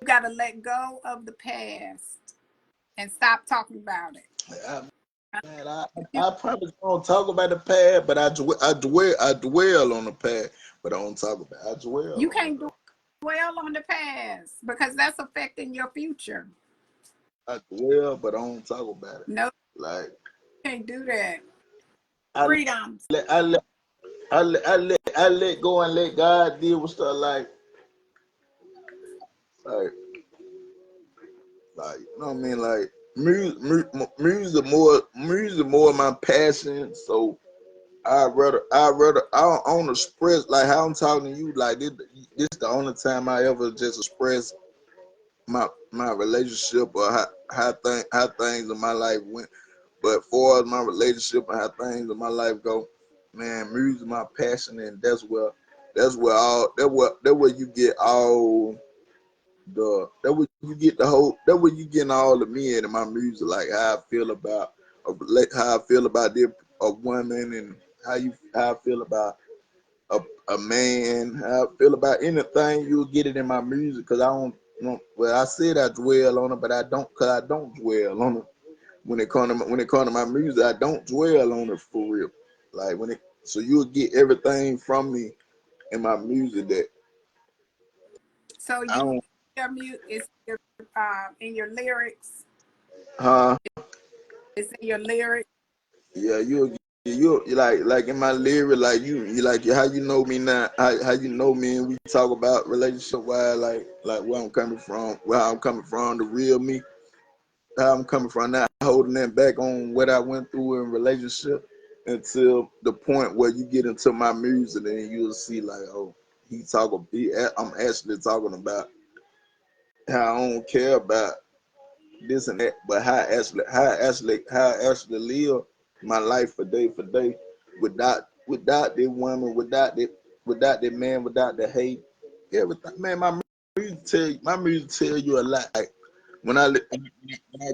got to let go of the past and stop talking about it. Man, I probably don't talk about the past, but I dwell on the past, but I don't talk about it. I dwell You on it can't though. dwell on the past because that's affecting your future. I dwell, but I don't talk about it. No, Like you can't do that. I Freedom. let I let go and let God deal with stuff like you know what I mean, like music more of my passion. So I don't express like how I'm talking to you. Like this the only time I ever just express my relationship or how things in my life went. But for my relationship and how things in my life go, man, music my passion, and that's where you get all that where you getting all the men in my music, like how I feel about a woman, and how I feel about a man, how I feel about anything. You'll get it in my music, because I don't, well, I said I dwell on it, but I don't dwell on it. When it comes to my music, I don't dwell on it for real. Like so you'll get everything from me in my music that So I you don't. your mute is in your lyrics. Huh? It's in your lyrics. Yeah, you'll you like in my lyric, like you like how you know me now, how you know me, and we talk about relationship wise, like where I'm coming from, the real me, how I'm coming from, not holding that back on what I went through in relationship until the point where you get into my music and you'll see like, oh, I'm actually talking about how I don't care about this and that, but how I actually live my life for day without the woman, without the man, without the hate, everything. Man, my music tell you a lot. Like when I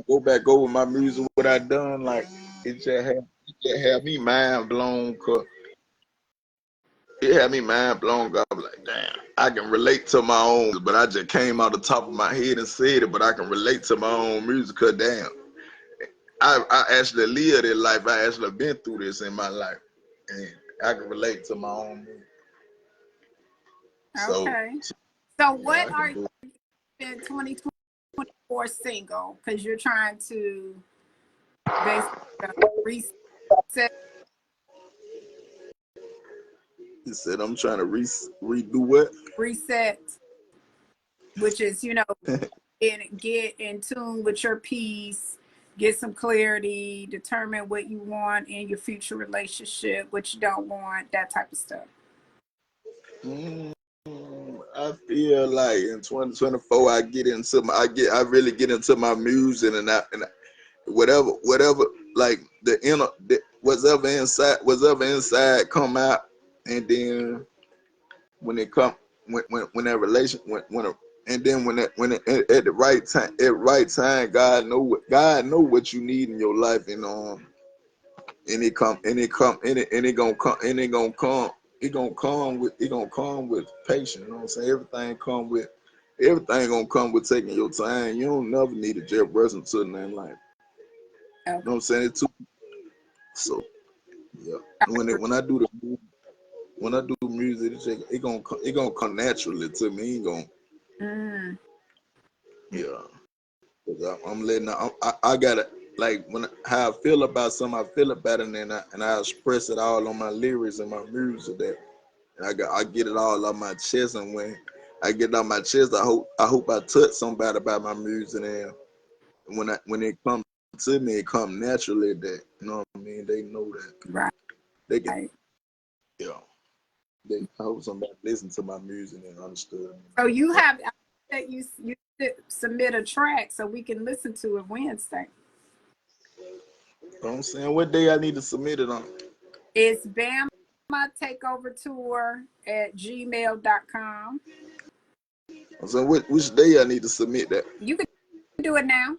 go back over my music, what I done, like it just have me mind blown. Cause it had me mind blown. God, I'm like, damn, I can relate to my own, but I just came out the top of my head and said it. But I can relate to my own music. Cause damn, I actually lived this life. I actually been through this in my life, and I can relate to my own music. So Okay. So yeah, what I are can you do in 2024 single? Because you're trying to basically reset, He said, I'm trying to redo what? reset, which is, get in tune with your peace, get some clarity, determine what you want in your future relationship, what you don't want, that type of stuff. Mm, I feel like in 2024, I really get into my music and whatever, like whatever inside come out, and then when it come when that relation when a, and then at the right time, God know what you need in your life, and it gonna come with patience. You know what I'm saying? Everything gonna come with taking your time. You don't never need a jet brushing to nothing like. Okay. You know what I'm saying? So yeah. When I do music, it gonna come naturally to me. It ain't gonna Mm, yeah. Cause I'm letting I gotta like how I feel about something, I feel about it, and I express it all on my lyrics and my music. That and I get it all on my chest, and when I get it on my chest, I hope I touch somebody about my music, and when it comes to me, it comes naturally. That you know what I mean. They know that right. they can yeah. I hope somebody listen to my music and understood me. So you Yeah. have that you submit a track so we can listen to it Wednesday. You know what I'm saying? What day I need to submit it on? It's Bama Takeover Tour at gmail.com. So which day I need to submit that? You can do it now.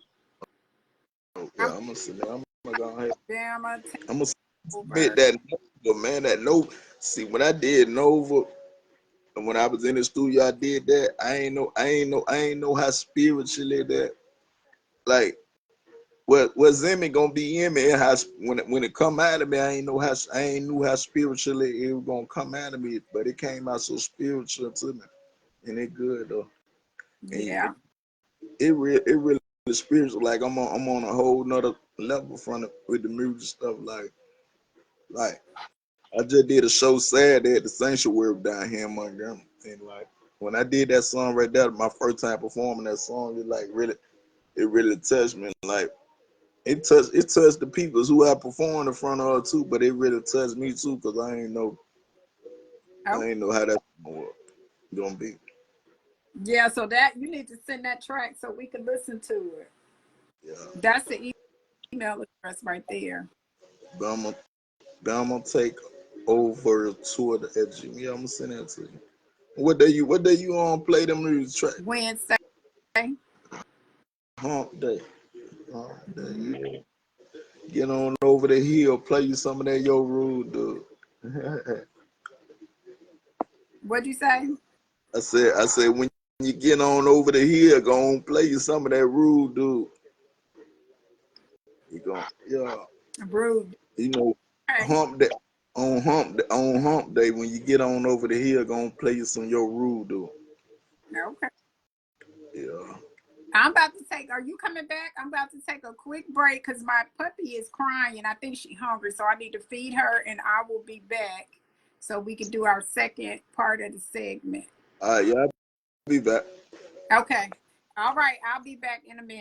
Oh, I'm yeah, I'm gonna submit. I'm gonna go ahead. Bama I'm gonna submit Takeover. that Nova, man. That Nova. See, when I did Nova, and when I was in the studio, I did that. I ain't know how spiritually that. Like, what Zimmy gonna be in me? And how when it come out of me, I ain't knew how spiritually it was gonna come out of me, but it came out so spiritual to me, and it good though. And Yeah. it really spiritual. Like I'm on a whole nother level from it with the music stuff. Like I just did a show Saturday at the Sanctuary down here in Montgomery, and like when I did that song right there, my first time performing that song, it really touched me. Like it touched the people who I performed in front of too, but it really touched me too because Oh, I ain't know how that's gonna be. yeah. So that you need to send that track so we can listen to it. Yeah, That's the email address right there. but I'm gonna take over tour the edge. Yeah, I'm gonna send that to you. What day you on play them music track? Wednesday. Hump day. Hump day. Mm-hmm. Yeah. Get on over the hill, play you some of that Yo Rude, dude. What'd you say? I said when you get on over the hill, go on play you some of that Rude, dude. You go, yeah. Rude. You know, Okay. hump day on hump day when you get on over the hill, go on play you some Yo Rude, dude. Okay. Yeah. I'm about to take, are you coming back? I'm about to take a quick break because my puppy is crying. I think she's hungry, so I need to feed her, and I will be back so we can do our second part of the segment. All right, yeah, I'll be back. Okay. All right. I'll be back in a minute.